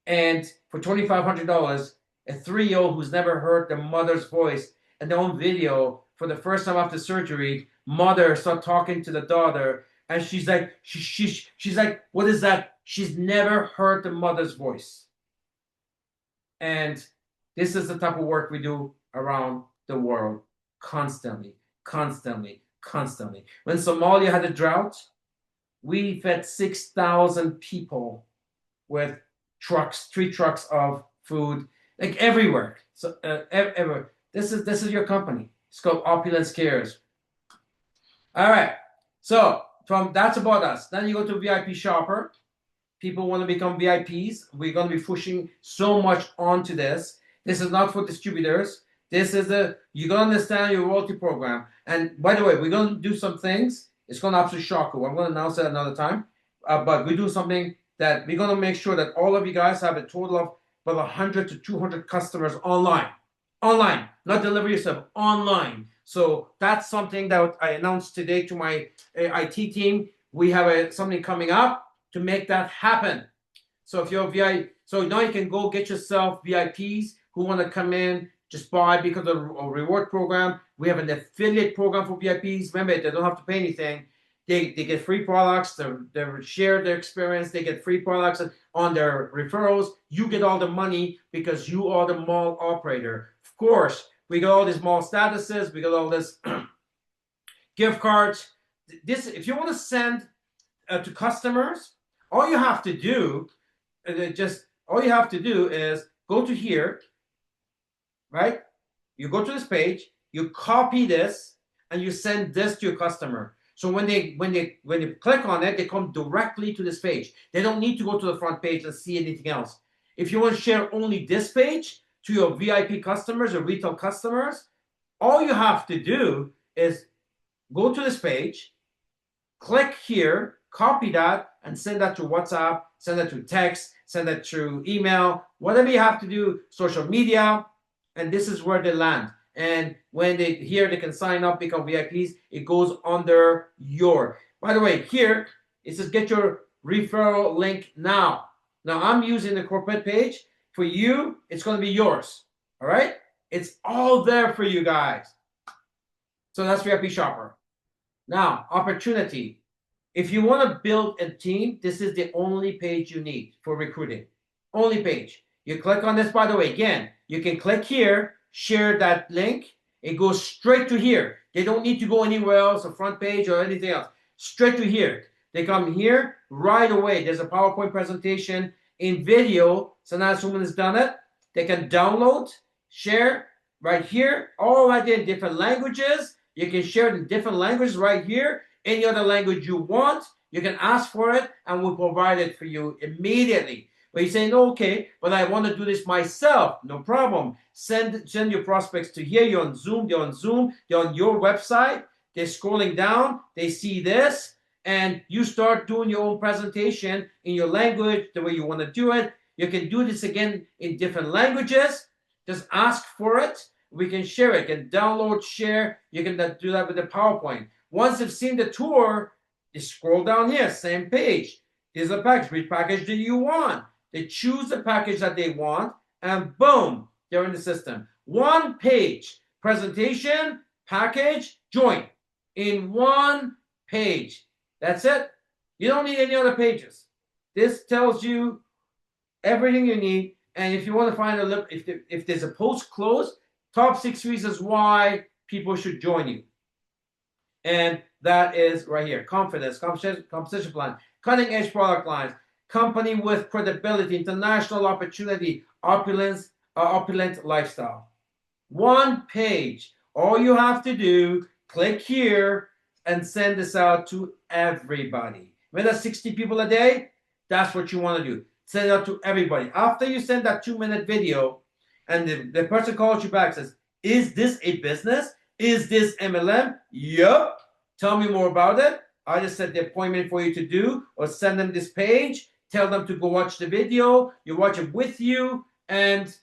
And for $2,500, a 3-year-old who's never heard their mother's voice and their own video for the first time after surgery, mother start talking to the daughter, and she's like, she's like, what is that? She's never heard the mother's voice. And this is the type of work we do around the world, constantly, constantly, constantly. When Somalia had a drought, we fed 6,000 people with trucks, 3 trucks of food, like everywhere. So everywhere. This is your company. It's called Opulence Cares. All right. So that's about us. Then you go to VIP Shopper. People want to become VIPs. We're going to be pushing so much onto this. This is not for distributors. This is you're going to understand your royalty program. And by the way, we're going to do some things. It's going to absolutely shock you. I'm going to announce it another time. But we do something that we're going to make sure that all of you guys have a total of about 100 to 200 customers online. Online, not deliver yourself, online. So that's something that I announced today to my IT team. We have something coming up to make that happen. So if you're VIP, so now you can go get yourself VIPs who want to come in, just buy because of a reward program. We have an affiliate program for VIPs. Remember, they don't have to pay anything. They get free products. They share their experience. They get free products on their referrals. You get all the money because you are the mall operator. Of course, we got all these mall statuses. We got all this gift cards. This, if you want to send to customers, all you have to do is go to here, right? You go to this page, you copy this, and you send this to your customer. So when they click on it, they come directly to this page. They don't need to go to the front page and see anything else. If you want to share only this page to your VIP customers or retail customers, all you have to do is go to this page, click here, copy that, and send that to WhatsApp, send that to text, send that through email, whatever you have to do, social media, and this is where they land. And when they can sign up, become VIPs, it goes under your. By the way, here it says get your referral link now. Now I'm using the corporate page. For you, it's going to be yours. All right? It's all there for you guys. So that's VIP Shopper. Now, opportunity. If you want to build a team, this is the only page you need for recruiting. Only page. You click on this, by the way, again, you can click here, share that link. It goes straight to here. They don't need to go anywhere else, a front page or anything else. Straight to here. They come here right away. There's a PowerPoint presentation in video. So now someone has done it. They can download, share right here, all right there in different languages. You can share it in different languages right here. Any other language you want, you can ask for it, and we'll provide it for you immediately. But you're saying, no, okay, but I want to do this myself. No problem. Send your prospects to here. You're on Zoom. They're on Zoom. They're on your website. They're scrolling down. They see this, and you start doing your own presentation in your language, the way you want to do it. You can do this again in different languages. Just ask for it. We can share it. You can download, share. You can do that with the PowerPoint. Once you've seen the tour, you scroll down here, same page. Here's a package. Which package do you want? They choose the package that they want, and boom, they're in the system. One page, presentation, package, join. In one page. That's it. You don't need any other pages. This tells you everything you need. And if you want to find if there's a post close, top 6 reasons why people should join you. And that is right here. Confidence, competition plan, cutting edge product lines, company with credibility, international opportunity, opulent lifestyle. One page. All you have to do, click here and send this out to everybody. When that's 60 people a day, that's what you want to do. Send it out to everybody. After you send that 2-minute video and the person calls you back and says, is this a business? Is this MLM? Yup. Tell me more about it. I just set the appointment for you to do, or send them this page. Tell them to go watch the video. You watch it with you and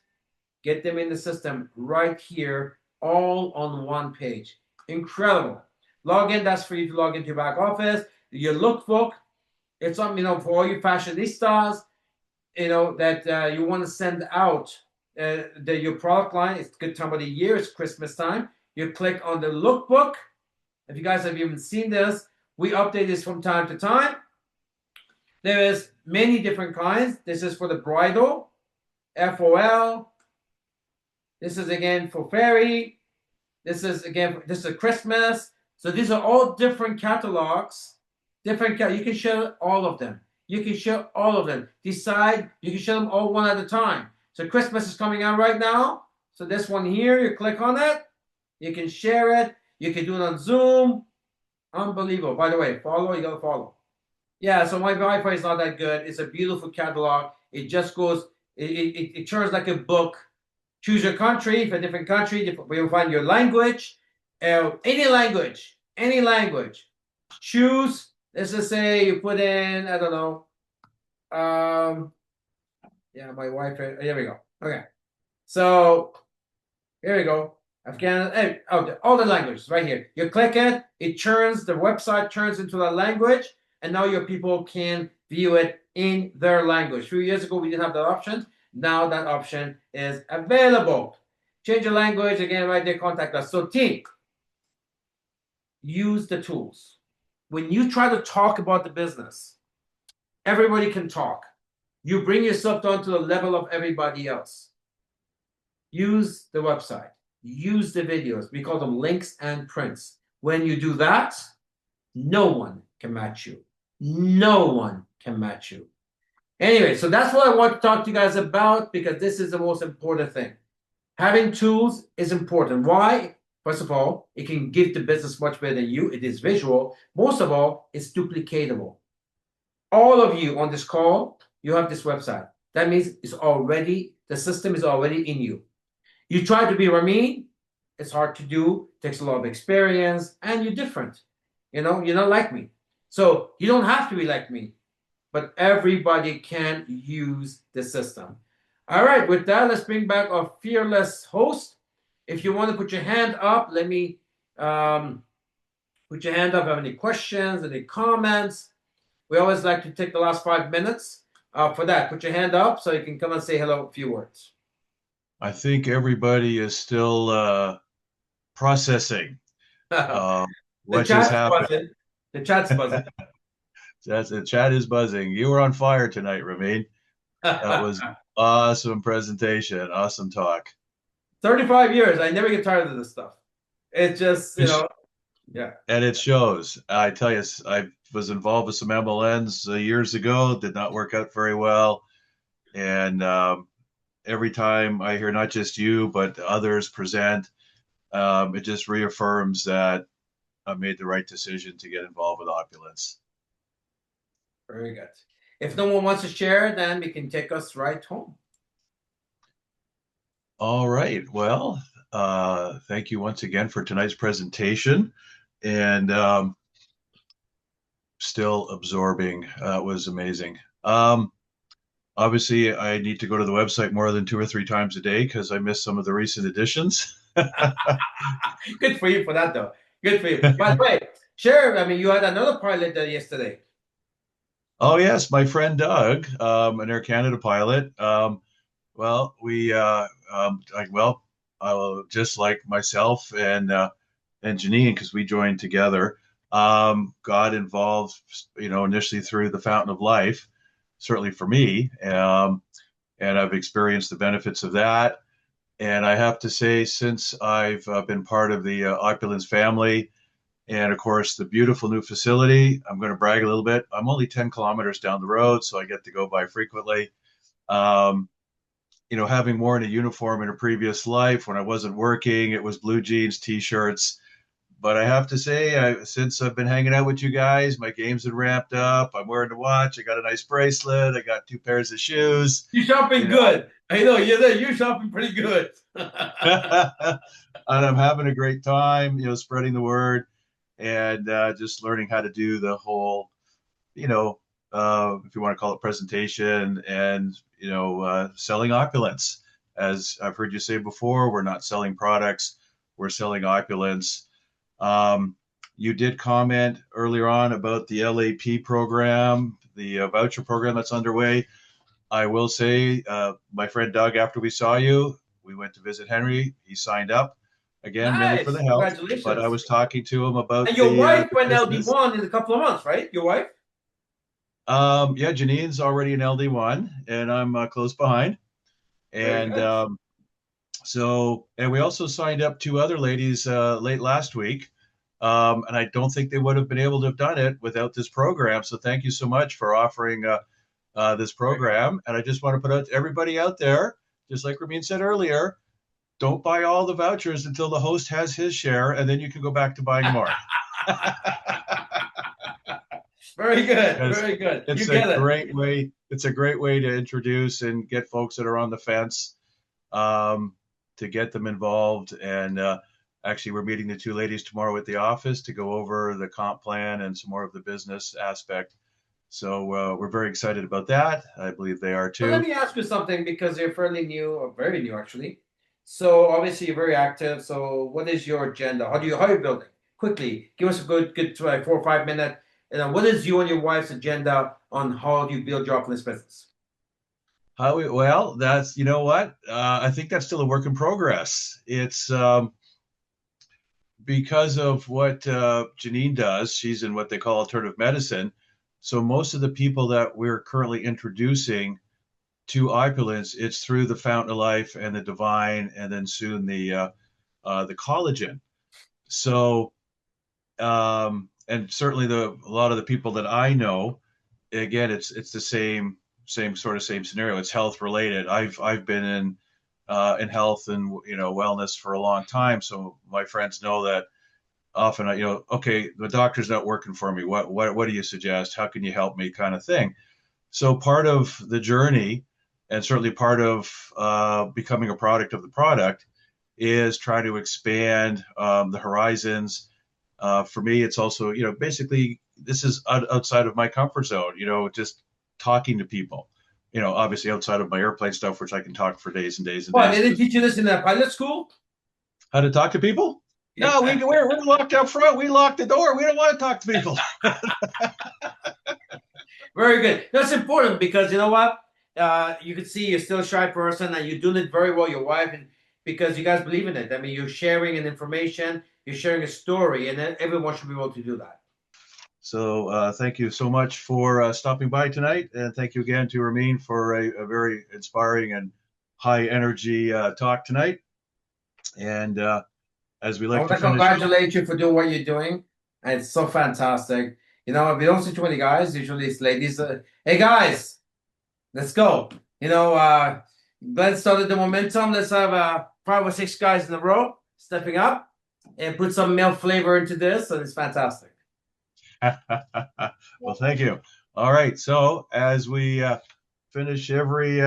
get them in the system right here, all on one page. Incredible. Log in. That's for you to log into your back office. Your lookbook. It's something, for all you fashionistas, that you want to send out your product line. It's a good time of the year. It's Christmas time. You click on the lookbook. If you guys have even seen this, we update this from time to time. There is many different kinds. This is for the bridal, FOL. This is again for FERI. This is Christmas. So these are all different catalogs. You can share all of them. you can share all of them. Decide, you can share them all one at a time. So Christmas is coming out right now. So this one here, you click on it, you can share it, you can do it on Zoom. Unbelievable. By the way, follow, you gotta follow. Yeah, so my Wi-Fi is not that good. It's a beautiful catalog. It just goes, it turns like a book. Choose your country, for a different country, where you'll find your language, any language, any language. Choose, let's just say you put in, I don't know, yeah, my Wi-Fi, here we go. Okay, so here we go. Afghan, all the languages right here. You click it, it turns, the website turns into a language, and now your people can view it in their language. A few years ago, we didn't have that option. Now that option is available. Change your language, again, right there, contact us. So team, use the tools. When you try to talk about the business, everybody can talk. You bring yourself down to the level of everybody else. Use the website. Use the videos. We call them links and prints. When you do that, no one can match you. No one can match you. Anyway, so that's what I want to talk to you guys about, because this is the most important thing. Having tools is important. Why? First of all, it can give the business much better than you. It is visual. Most of all, it's duplicatable. All of you on this call, you have this website. That means it's already, the system is already in you. You try to be Ramin, it's hard to do, takes a lot of experience, and you're different. You know, you're not like me. So you don't have to be like me, but everybody can use the system. All right, with that, let's bring back our fearless host. If you want to put your hand up, let me put your hand up. Have any questions, any comments? We always like to take the last 5 minutes for that. Put your hand up so you can come and say hello, a few words. I think everybody is still processing what just happened. Buzzing. The chat's buzzing. The chat is buzzing. You were on fire tonight, Ramin. That was awesome presentation. Awesome talk. 35 years. I never get tired of this stuff. It's just, yeah. And it shows. I tell you, I was involved with some MLNs years ago. Did not work out very well. And every time I hear not just you, but others present, it just reaffirms that I made the right decision to get involved with Opulence. Very good. If no one wants to share, then we can take us right home. All right. Well, thank you once again for tonight's presentation. And still absorbing. It was amazing. Obviously, I need to go to the website more than 2 or 3 times a day because I missed some of the recent editions. Good for you for that, though. Good for you. By the way, sure. I mean, you had another pilot yesterday. Oh, yes. My friend Doug, an Air Canada pilot. Well, we, just like myself and Janine, because we joined together, got involved, initially through the Fountain of Life, certainly for me. And I've experienced the benefits of that. And I have to say, since I've been part of the Opulence family, and of course, the beautiful new facility, I'm going to brag a little bit. I'm only 10 kilometers down the road, so I get to go by frequently. Having worn a uniform in a previous life when I wasn't working, it was blue jeans, T-shirts. But I have to say, since I've been hanging out with you guys, my game's been ramped up. I'm wearing a watch. I got a nice bracelet. I got 2 pairs of shoes. You're shopping good. I know you're shopping pretty good. And I'm having a great time, spreading the word and just learning how to do the whole, if you want to call it presentation and, selling Opulence. As I've heard you say before, we're not selling products. We're selling Opulence. You did comment earlier on about the LAP program, the voucher program that's underway. I will say, my friend Doug, after we saw you, we went to visit Henry. He signed up again, mainly for the health. Congratulations. But I was talking to him about. And your wife went LD1 in a couple of months, right? Your wife? Yeah, Janine's already in LD1, and I'm close behind. And and we also signed up 2 other ladies late last week. And I don't think they would have been able to have done it without this program. So thank you so much for offering this program. And I just want to put out to everybody out there, just like Ramin said earlier, don't buy all the vouchers until the host has his share, and then you can go back to buying more. Very good, very good. It's You get a it. great way. It's a great way to introduce and get folks that are on the fence, to get them involved. And actually, we're meeting the two ladies tomorrow at the office to go over the comp plan and some more of the business aspect. So we're very excited about that. I believe they are too. But let me ask you something, because you're fairly new, or very new actually. So obviously you're very active. So what is your agenda? How are you building? Quickly, give us a good 4 or 5 minute. What is you and your wife's agenda on how do you build your Opulence business? Well, that's, you know what? I think that's still a work in progress. It's because of what Janine does. She's in what they call alternative medicine. So most of the people that we're currently introducing to Opulence, it's through the Fountain of Life and the Divine, and then soon the collagen. So, and certainly a lot of the people that I know, again, it's the same scenario. It's health related. I've been in health and wellness for a long time, so my friends know that often okay, the doctor's not working for me. What do you suggest? How can you help me? Kind of thing. So part of the journey, and certainly part of becoming a product of the product, is try to expand the horizons. For me, it's also, basically this is outside of my comfort zone, just talking to people, obviously outside of my airplane stuff, which I can talk for days and days and Well, days. they didn't teach you this in the pilot school? How to talk to people? No, we're locked up front. We locked the door. We don't want to talk to people. Very good. That's important, because you know what? You can see you're still a shy person and you're doing it very well, your wife, and because you guys believe in it. I mean, you're sharing an information, you're sharing a story, and everyone should be able to do that. So thank you so much for stopping by tonight. And thank you again to Ramin for a very inspiring and high energy talk tonight. And as we like to finish, congratulate you for doing what you're doing. And it's so fantastic. We don't see too many guys. Usually it's ladies. Hey guys, let's go. Glenn started the momentum. Let's have 5 or 6 guys in a row stepping up and put some male flavor into this, and it's fantastic. well, thank you. All right. So as we finish every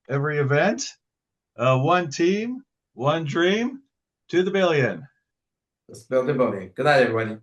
event, one team, one dream, to the billion. Let's build the building. Good night, everybody.